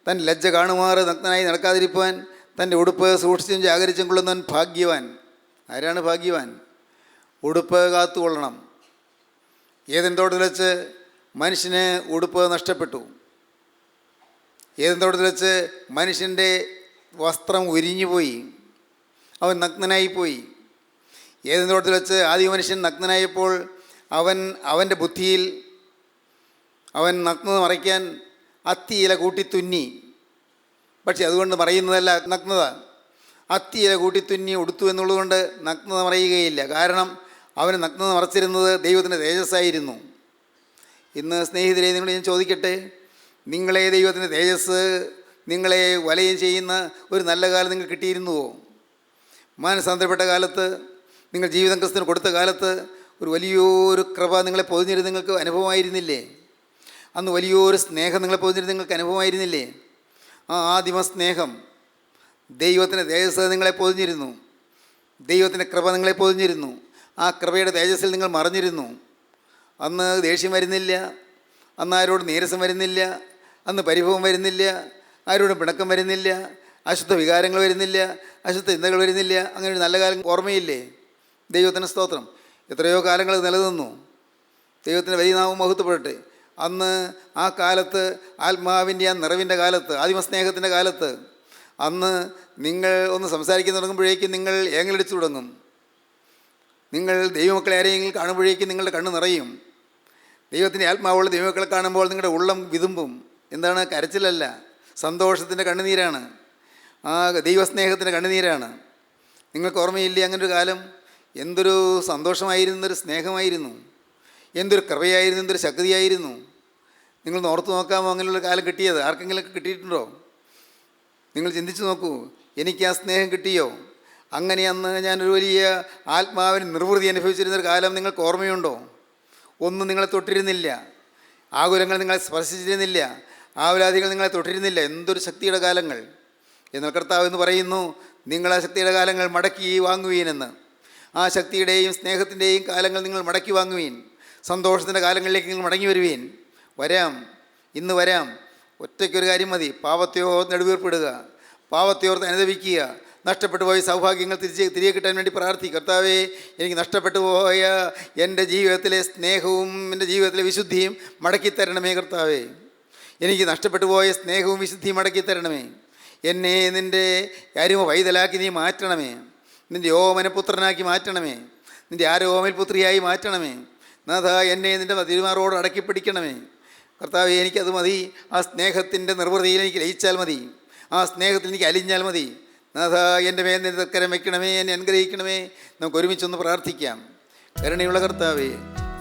തൻ ലജ്ജ കാണുമാറ് നഗ്നനായി നടക്കാതിരിപ്പാൻ തൻ്റെ ഉടുപ്പ് സൂക്ഷിച്ചും ജാഗരിച്ചും കൊള്ളുന്നവൻ ഭാഗ്യവാൻ. ആരാണ് ഭാഗ്യവാൻ? ഉടുപ്പ് കാത്തുകൊള്ളണം. ഏദൻ തോട്ടത്തിൽ വെച്ച് മനുഷ്യന് ഉടുപ്പ് നഷ്ടപ്പെട്ടു. ഏദൻ തോട്ടത്തിൽ വെച്ച് മനുഷ്യൻ്റെ വസ്ത്രം ഉരിഞ്ഞുപോയി, അവൻ നഗ്നനായിപ്പോയി. ഏദൻ തോട്ടത്തിൽ വെച്ച് ആദ്യ മനുഷ്യൻ നഗ്നനായപ്പോൾ അവൻ്റെ ബുദ്ധിയിൽ അവൻ നഗ്നത മറയ്ക്കാൻ അത്തിയില കൂട്ടി തുന്നി. പക്ഷെ അതുകൊണ്ട് മറയുന്നതല്ല നഗ്നത. അത്തിയില കൂട്ടി തുന്നി ഉടുത്തു എന്നുള്ളതുകൊണ്ട് നഗ്നത മറയുകയില്ല. കാരണം അവന് നഗ്നത മറച്ചിരുന്നത് ദൈവത്തിൻ്റെ തേജസ്സായിരുന്നു. ഇന്ന് സ്നേഹിതരെ, നിങ്ങൾ ഞാൻ ചോദിക്കട്ടെ, നിങ്ങളെ ദൈവത്തിൻ്റെ തേജസ് നിങ്ങളെ വലയം ചെയ്യുന്ന ഒരു നല്ല കാലം നിങ്ങൾക്ക് കിട്ടിയിരുന്നുവോ? മാനസാന്തരപ്പെട്ട കാലത്ത് നിങ്ങൾ ജീവിതം ക്രിസ്തുവിന് കൊടുത്ത കാലത്ത് ഒരു വലിയൊരു കൃപ നിങ്ങളെ പൊതിഞ്ഞിരുന്ന് നിങ്ങൾക്ക് അനുഭവമായിരുന്നില്ലേ? അന്ന് വലിയൊരു സ്നേഹം നിങ്ങളെ പൊതിഞ്ഞിരുന്ന് നിങ്ങൾക്ക് അനുഭവമായിരുന്നില്ലേ? ആ ആദിമ സ്നേഹം, ദൈവത്തിൻ്റെ തേജസ് നിങ്ങളെ പൊതിഞ്ഞിരുന്നു. ദൈവത്തിൻ്റെ കൃപ നിങ്ങളെ പൊതിഞ്ഞിരുന്നു. ആ കൃപയുടെ തേജസ്സിൽ നിങ്ങൾ മറഞ്ഞിരുന്നു. അന്ന് ദേഷ്യം വരുന്നില്ല, അന്ന് ആരോട് നീരസം വരുന്നില്ല, അന്ന് പരിഭവം വരുന്നില്ല, ആരോടും പിണക്കം വരുന്നില്ല, അശുദ്ധ വികാരങ്ങൾ വരുന്നില്ല, അശുദ്ധ ചിന്തകൾ വരുന്നില്ല. അങ്ങനെ ഒരു നല്ല കാലം ഓർമ്മയില്ലേ? ദൈവത്തിന് സ്തോത്രം. എത്രയോ കാലങ്ങൾ നിലനിന്നു. ദൈവത്തിൻ്റെ വലിയ നാമം മഹത്വപ്പെടട്ടെ. അന്ന് ആ കാലത്ത്, ആത്മാവിൻ്റെ ആ നിറവിൻ്റെ കാലത്ത്, ആദിമസ്നേഹത്തിൻ്റെ കാലത്ത്, അന്ന് നിങ്ങൾ ഒന്ന് സംസാരിക്കാൻ തുടങ്ങുമ്പോഴേക്കും നിങ്ങൾ ഏങ്ങലടിച്ചു തുടങ്ങും. നിങ്ങൾ ദൈവമക്കളെ ആരെങ്കിലും കാണുമ്പോഴേക്കും നിങ്ങളുടെ കണ്ണ് നിറയും. ദൈവത്തിൻ്റെ ആത്മാവുള്ള ദൈവമക്കളെ കാണുമ്പോൾ നിങ്ങളുടെ ഉള്ളം വിതുമ്പും. എന്താണ്? കരച്ചിലല്ല, സന്തോഷത്തിൻ്റെ കണ്ണുനീരാണ്. ആ ദൈവസ്നേഹത്തിൻ്റെ കണ്ണുനീരാണ്. നിങ്ങൾക്ക് ഓർമ്മയില്ലേ അങ്ങനൊരു കാലം? എന്തൊരു സന്തോഷമായിരുന്നു, എന്തൊരു സ്നേഹമായിരുന്നു, എന്തൊരു കൃപയായിരുന്നു, എന്തൊരു ശക്തിയായിരുന്നു. നിങ്ങളൊന്ന് ഓർത്ത് നോക്കാമോ അങ്ങനെയുള്ള കാലം കിട്ടിയത്? ആർക്കെങ്കിലുമൊക്കെ കിട്ടിയിട്ടുണ്ടോ? നിങ്ങൾ ചിന്തിച്ച് നോക്കൂ. എനിക്ക് ആ സ്നേഹം കിട്ടിയോ? അങ്ങനെ അന്ന് ഞാനൊരു വലിയ ആത്മാവിന് നിർവൃതി അനുഭവിച്ചിരുന്നൊരു കാലം നിങ്ങൾക്ക് ഓർമ്മയുണ്ടോ? ഒന്നും നിങ്ങളെ തൊട്ടിരുന്നില്ല, ആകുലങ്ങൾ നിങ്ങളെ സ്പർശിച്ചിരുന്നില്ല, ആവലാദികൾ നിങ്ങളെ തൊട്ടിരുന്നില്ല. എന്തൊരു ശക്തിയുടെ കാലങ്ങൾ! എന്നാൽ കർത്താവ് എന്ന് പറയുന്നു, നിങ്ങൾ ആ ശക്തിയുടെ കാലങ്ങൾ മടക്കി വാങ്ങുവീനെന്ന്. ആ ശക്തിയുടെയും സ്നേഹത്തിൻ്റെയും കാലങ്ങൾ നിങ്ങൾ മടക്കി വാങ്ങുവീൻ. സന്തോഷത്തിൻ്റെ കാലങ്ങളിലേക്ക് നിങ്ങൾ മടങ്ങി വരുവീൻ. വരാം, ഇന്ന് വരാം. ഒറ്റയ്ക്കൊരു കാര്യം മതി: പാപത്തെയോർത്ത് നെടുവീർപ്പിടുക, പാപത്തെയോർത്ത് അനുദപിക്കുക, നഷ്ടപ്പെട്ടു പോയ സൗഭാഗ്യങ്ങൾ തിരികെ കിട്ടാൻ വേണ്ടി പ്രാർത്ഥിക്കുക. കർത്താവേ, എനിക്ക് നഷ്ടപ്പെട്ടു പോയ എൻ്റെ ജീവിതത്തിലെ സ്നേഹവും എൻ്റെ ജീവിതത്തിലെ വിശുദ്ധിയും മടക്കി തരണമേ. കർത്താവേ, എനിക്ക് നഷ്ടപ്പെട്ടു പോയ സ്നേഹവും വിശുദ്ധിയും മടക്കി തരണമേ. എന്നെ നിൻ്റെ അരുമ പൈതലാക്കി നീ മാറ്റണമേ. നിൻ്റെ ഓമനപുത്രനാക്കി മാറ്റണമേ. നിൻ്റെ ആരോമൽ പുത്രിയായി മാറ്റണമേ. നാഥ, എന്നെ നിൻ്റെ തിരുമാറോട് അടക്കി പിടിക്കണമേ. കർത്താവേ, എനിക്കത് മതി. ആ സ്നേഹത്തിൻ്റെ നിർവൃതിയിൽ എനിക്ക് ലയിച്ചാൽ മതി. ആ സ്നേഹത്തിൽ എനിക്ക് അലിഞ്ഞാൽ മതി. നാഥ, എൻ്റെ മേൽ നിന്റെ തക്കരം വയ്ക്കണമേ, എന്നെ അനുഗ്രഹിക്കണമേ. നമുക്ക് ഒരുമിച്ചൊന്ന് പ്രാർത്ഥിക്കാം. കരുണയുള്ള കർത്താവേ,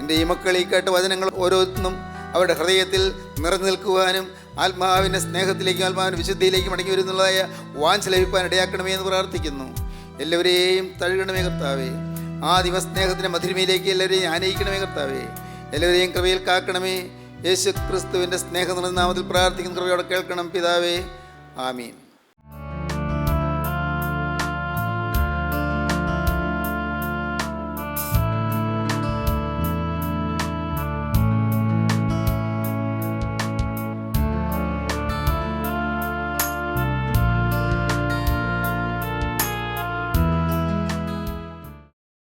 എൻ്റെ ഈ മക്കൾ ഈ കേട്ട വചനങ്ങൾ ഓരോന്നും അവരുടെ ഹൃദയത്തിൽ നിറഞ്ഞു നിൽക്കുവാനും ആത്മാവിൻ്റെ സ്നേഹത്തിലേക്കും ആത്മാവിൻ്റെ വിശുദ്ധിയിലേക്കും മടങ്ങി വരുന്നതായ വാഞ്ച ലഭിക്കാൻ ഇടയാക്കണമേ എന്ന് പ്രാർത്ഥിക്കുന്നു. എല്ലാവരെയും തഴുകണമേ കർത്താവേ. ആദിമസ്നേഹത്തിൻ്റെ മധുരിമയിലേക്ക് എല്ലാവരെയും ആനയിക്കണമേ കർത്താവേ. എല്ലാവരെയും കൃപയിൽ കാക്കണമേ. യേശു ക്രിസ്തുവിൻ്റെ സ്നേഹം നിറഞ്ഞ നാമത്തിൽ പ്രാർത്ഥിക്കുന്ന കൃപയോടെ കേൾക്കണം പിതാവേ. ആമീൻ.